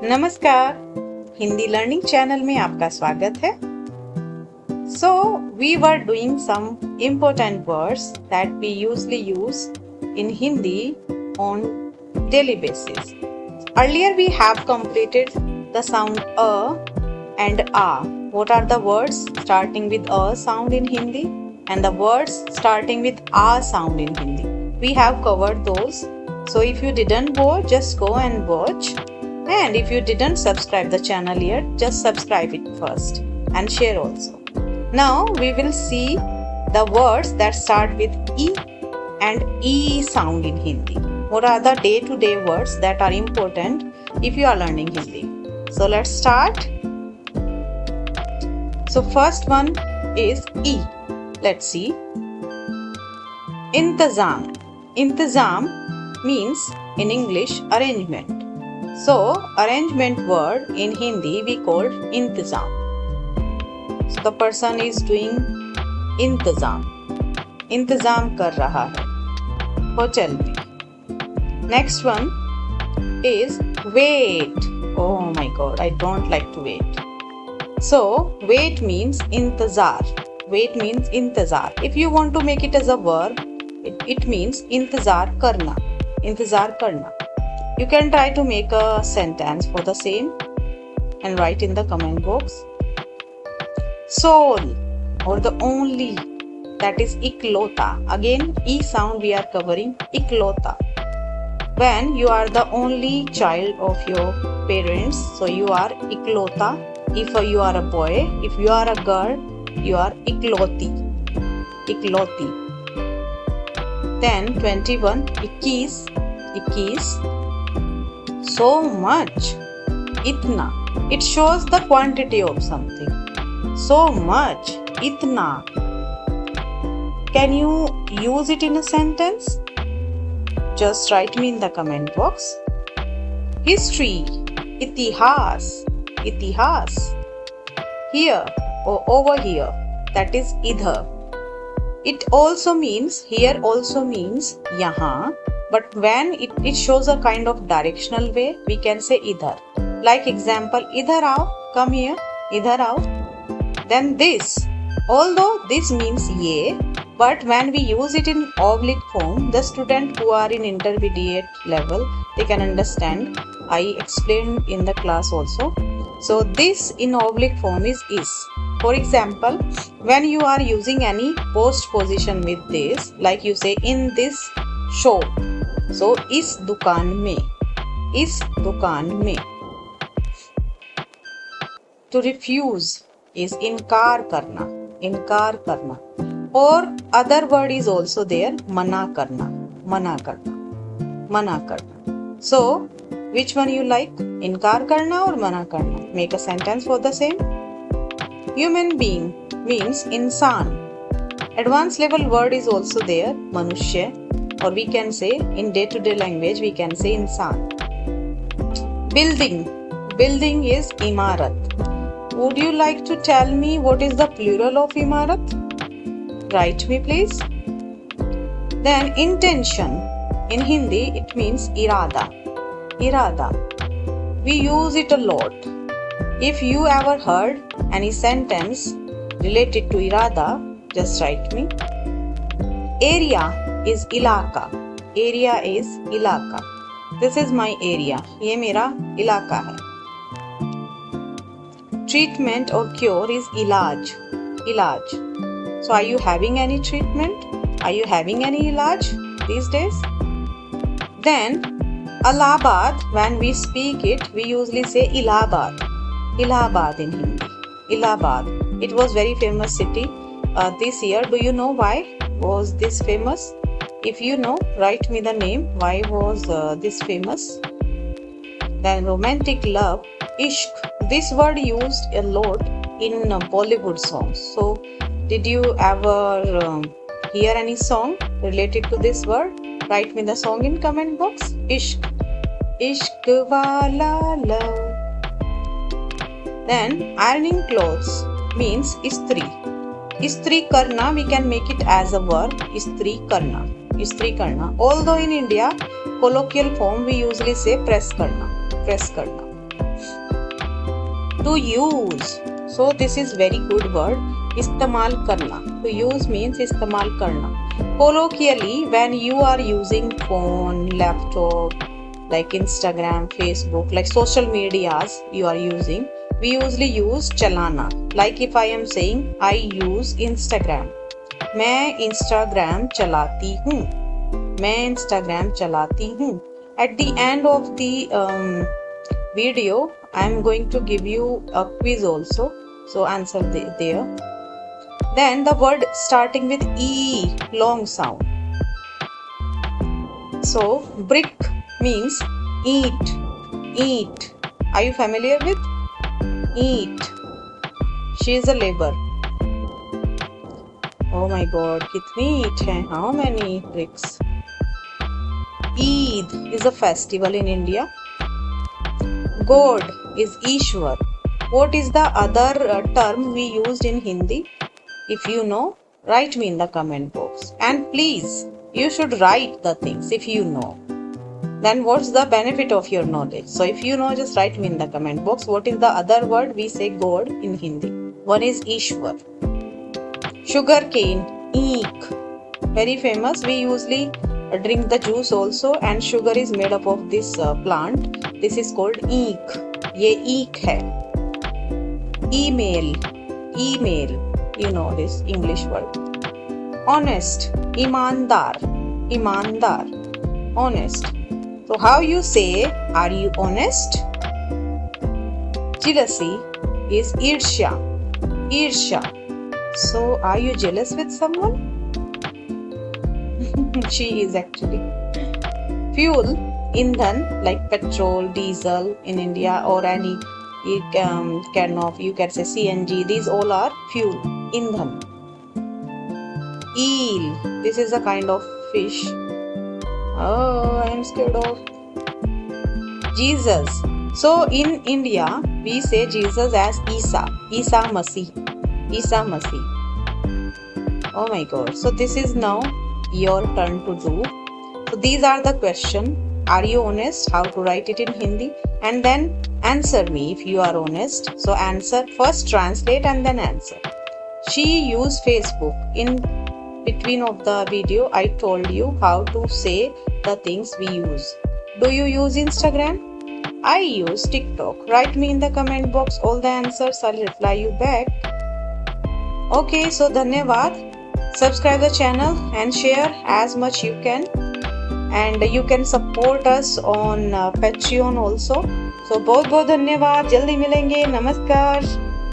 नमस्कार, Hindi learning channel में आपका स्वागत है। So, we were doing some important words that we usually use in Hindi on daily basis. Earlier we have completed the sound a and a. What are the words starting with a sound in Hindi and the words starting with a sound in Hindi? We have covered those. So if you didn't watch, just go and watch. And if you didn't subscribe the channel yet, just subscribe it first and share also. Now we will see the words that start with E and E sound in Hindi. What are the day-to-day words that are important if you are learning Hindi? So let's start. So first one is E. Let's see. Intizam. Intizam means in English arrangement. So arrangement word in Hindi we call intizam. So the person is doing intizam. इंतजाम कर रहा है hotel में. Next one is wait. Oh my god, I don't like to wait. So wait means intizar. Wait means intizar. If you want to make it as a verb, it means intizar karna. Intizar karna. You can try to make a sentence for the same and write in the comment box. Sole or the only, that is iklota. Again, E sound we are covering, iklota. When you are the only child of your parents, so you are iklota. If you are a boy, if you are a girl, you are ikloti. Ikloti. Then 21, ikkis. Ikkis. So much. Itna. It shows the quantity of something. So much. Itna. Can you use it in a sentence? Just write me in the comment box. History. Itihas. Itihas. Here or over here. That is idhar. It also means, here also means yahan. But when it shows a kind of directional way, we can say idhar. Like example, idhar aao, come here, idhar aao. Then this, although this means ye, but when we use it in oblique form, the student who are in intermediate level, they can understand. I explained in the class also. So this in oblique form is. For example, when you are using any post position with this, like you say in this shop. So इस दुकान में, इस दुकान में. To refuse is इनकार करना, इनकार करना. और other word is also there, मना करना, मना करना, मना करना. So which one you like? इनकार करना और मना करना. Make a sentence for the same. Human being means इंसान. Advanced level word is also there, मनुष्य. Or we can say in day-to-day language we can say insan. Building. Building is imarat. Would you like to tell me what is the plural of imarat? Write me please. Then intention. In Hindi it means irada. Irada. We use it a lot. If you ever heard any sentence related to irada, just write me. Area is इलाका. Area is इलाका. This is my area. ये मेरा इलाका है. Treatment or cure is इलाज. इलाज. So are you having any treatment? Are you having any इलाज these days? Then Allahabad, when we speak it, we usually say Allahabad. Allahabad in Hindi. Allahabad. It was very famous city this year. Do you know why was this famous? If you know, write me the name. Why was this famous? Then romantic love, ishq. This word used a lot in Bollywood songs. So, did you ever hear any song related to this word? Write me the song in comment box. Ishq. Ishq wala love. Then ironing clothes means istri. Istri karna, we can make it as a verb. Istri karna. Istri karna. Although in India, colloquial form we usually say press karna. Press karna. To use. So this is very good word. इस्तेमाल करना. To use means इस्तेमाल करना. Colloquially, when you are using phone, laptop, like Instagram, Facebook, like social medias you are using, we usually use chalana. Like if I am saying I use Instagram, मैं Instagram चलाती हूँ, मैं Instagram चलाती हूँ. At the end of the video, I am going to give you a quiz also, so answer there. Then the word starting with E, long sound. So brick means eat, eat. Are you familiar with eat? She is a labor. Oh my God, कितनी eat है? How many bricks? Eid is a festival in India. God is Ishwar. What is the other term we used in Hindi? If you know, write me in the comment box. And please, you should write the things if you know. Then what's the benefit of your knowledge? So if you know, just write me in the comment box. What is the other word we say God in Hindi? One is Ishwar. Sugar cane, eek. Very famous. We usually drink the juice also, and sugar is made up of this plant. This is called eek. ये eek है. Email, email. You know this English word. Honest, ईमानदार, ईमानदार, honest. So how you say, are you honest? Jealousy is ईर्ष्या, ईर्ष्या. So are you jealous with someone? She is actually. Fuel, ईंधन, like petrol, diesel in India, or any you can say CNG. These all are fuel, ईंधन. Eel, this is a kind of fish. Oh, I am scared of. Jesus. So in India, we say Jesus as Isa, Isa Masih, Isa Masih. Oh my God. So this is now your turn to do. So these are the questions. Are you honest? How to write it in Hindi? And then answer me if you are honest. So answer, first translate and then answer. She used Facebook. In between of the video, I told you how to say the things we use. Do you use Instagram? I use TikTok. Write me in the comment box all the answers. I'll reply you back. Okay, so धन्यवाद. Subscribe the channel and share as much you can. And you can support us on Patreon also. So बहुत बहुत धन्यवाद. जल्दी मिलेंगे. नमस्कार.